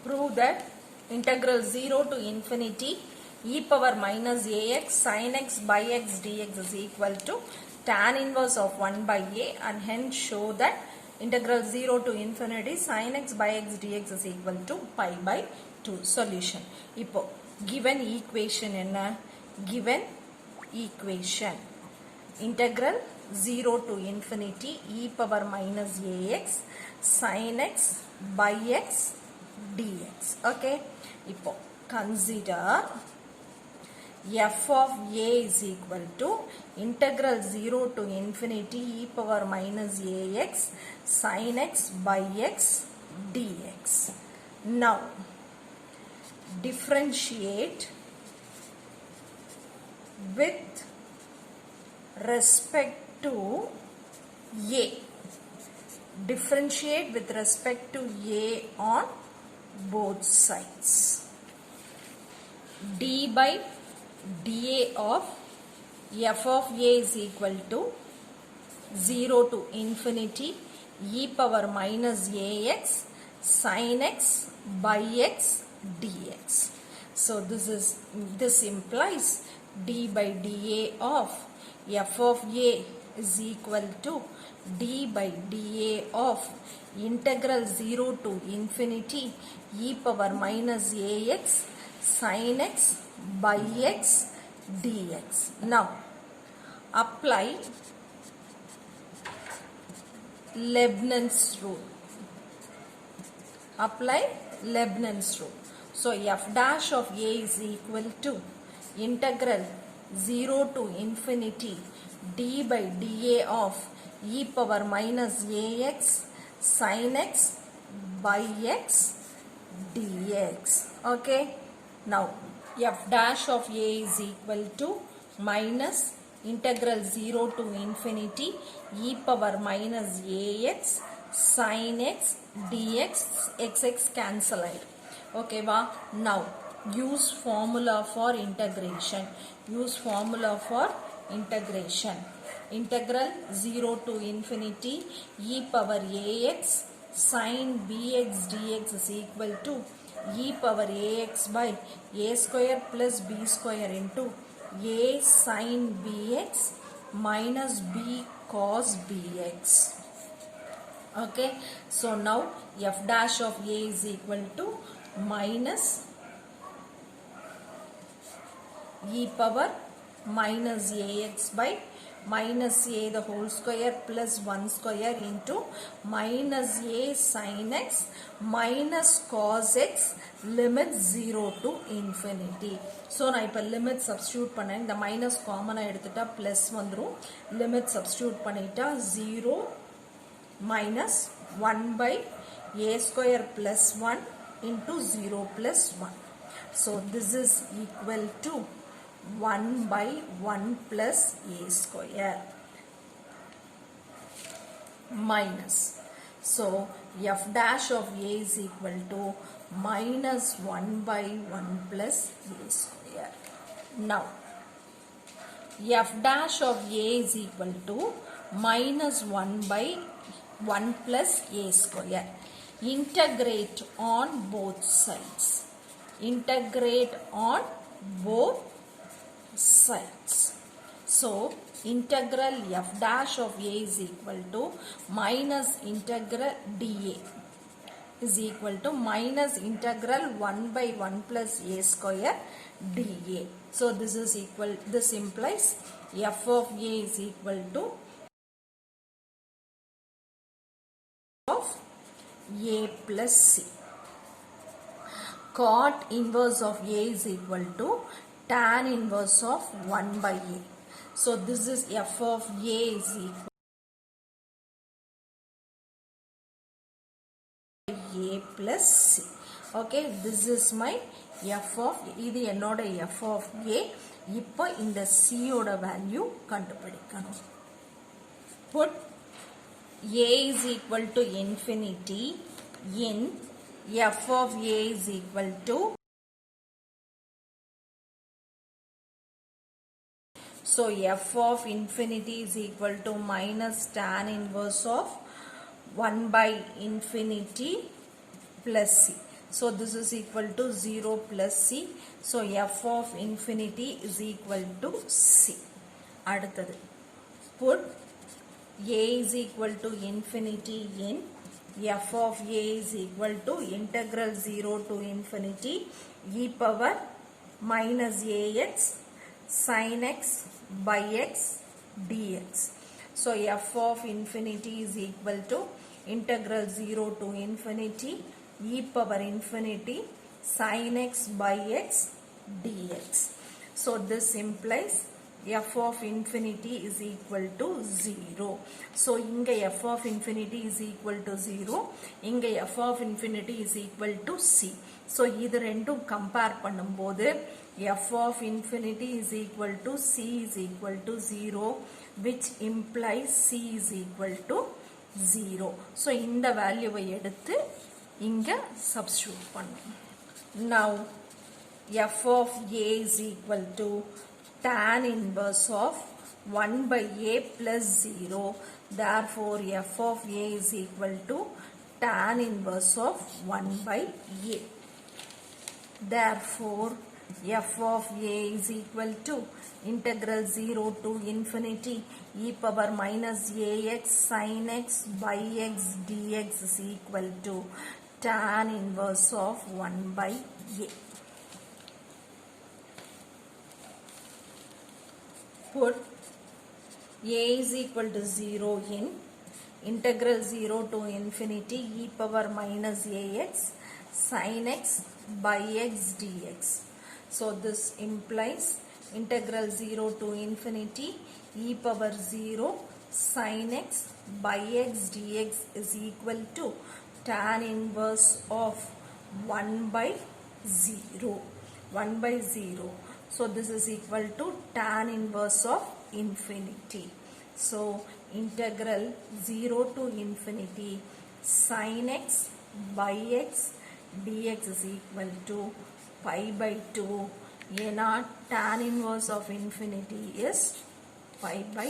Prove that integral 0 to infinity e power minus ax sin x by x dx is equal to tan inverse of 1 by a, and hence show that integral 0 to infinity sin x by x dx is equal to pi by 2. Solution. இப்போ given equation என்ன? Given equation integral 0 to infinity e power minus ax sin x by x dx. Okay, இப்போ consider f of a is equal to integral 0 to infinity e power minus ax sin x by x dx. Now differentiate with respect to a. Differentiate with respect to a on both sides. D by dA of f of a is equal to 0 to infinity e power minus ax sin x by x dx. So this implies d by dA of f of a is equal to d by dA of integral 0 to infinity e power minus ax sin x by x dx. Now apply Leibniz rule. Apply Leibniz rule. So f dash of a is equal to integral 0 to infinity d by dA of e power minus ax sin x by x dx. Okay, now f dash of a is equal to minus integral 0 to infinity e power minus ax sin x dx. X cancel it. Okay, now use formula for integration. Use formula for integration. Integral 0 to infinity e power ax sin bx dx is equal to e power ax by a square plus b square into a sin bx minus b cos bx. Okay, so now f dash of a is equal to minus e power minus ax by minus a the whole square plus 1 square into minus a sin x minus cos x limit 0 to infinity. So நான் இப்ப limit substitute பண்ணேன். இந்த minus common எடுத்துட்டா plus வந்துரும். Limit substitute பண்ணிட்டா 0 minus 1 by a square plus 1 into 0 plus 1. So this is equal to 1 by 1 plus a square minus. So f dash of a is equal to minus 1 by 1 plus a square. Now f dash of a is equal to minus 1 by 1 plus a square. Integrate on both sides. Integrate on both sides. So integral f dash of a is equal to minus integral dA is equal to minus integral 1 by 1 plus a square dA. So this is equal, this implies f of a is equal to of a plus c. Cot inverse of a is equal to tan inverse of 1 by a. So this is f of a is equal to a plus c. Okay, this is my f of இது என்னோட f of a. இப்போ இந்த c ஓட value கண்டுபிடிக்கணும். Put a is equal to infinity in f of a is equal to, so f of infinity is equal to minus tan inverse of 1 by infinity plus c. So this is equal to 0 plus c. So f of infinity is equal to c. அடுத்தது put a is equal to infinity in f of a is equal to integral 0 to infinity e power minus ax sin x by x dx. So f of infinity is equal to integral 0 to infinity e power infinity sin x by x dx. So this implies f of infinity is equal to 0. So inga f of infinity is equal to 0, inga f of infinity is equal to c. So இது ரெண்டும் compare பண்ணும்போது f of infinity is equal to c is equal to 0, which implies c is equal to 0. So இந்த வேல்யூவை எடுத்து இங்க substitute பண்ணும். Now f of a is equal to tan inverse of 1 by a plus 0. Therefore f of a is equal to tan inverse of 1 by a. Therefore f of a is equal to integral 0 to infinity e power minus ax sin x by x dx is equal to tan inverse of 1 by a. Put a is equal to 0 in integral 0 to infinity e power minus ax sin x by x dx. So this implies integral 0 to infinity e power 0 sin x by x dx is equal to tan inverse of 1 by 0. 1 by 0. So this is equal to tan inverse of infinity. So integral 0 to infinity sin x by x dx is equal to pi by 2. A naught tan inverse of infinity is pi by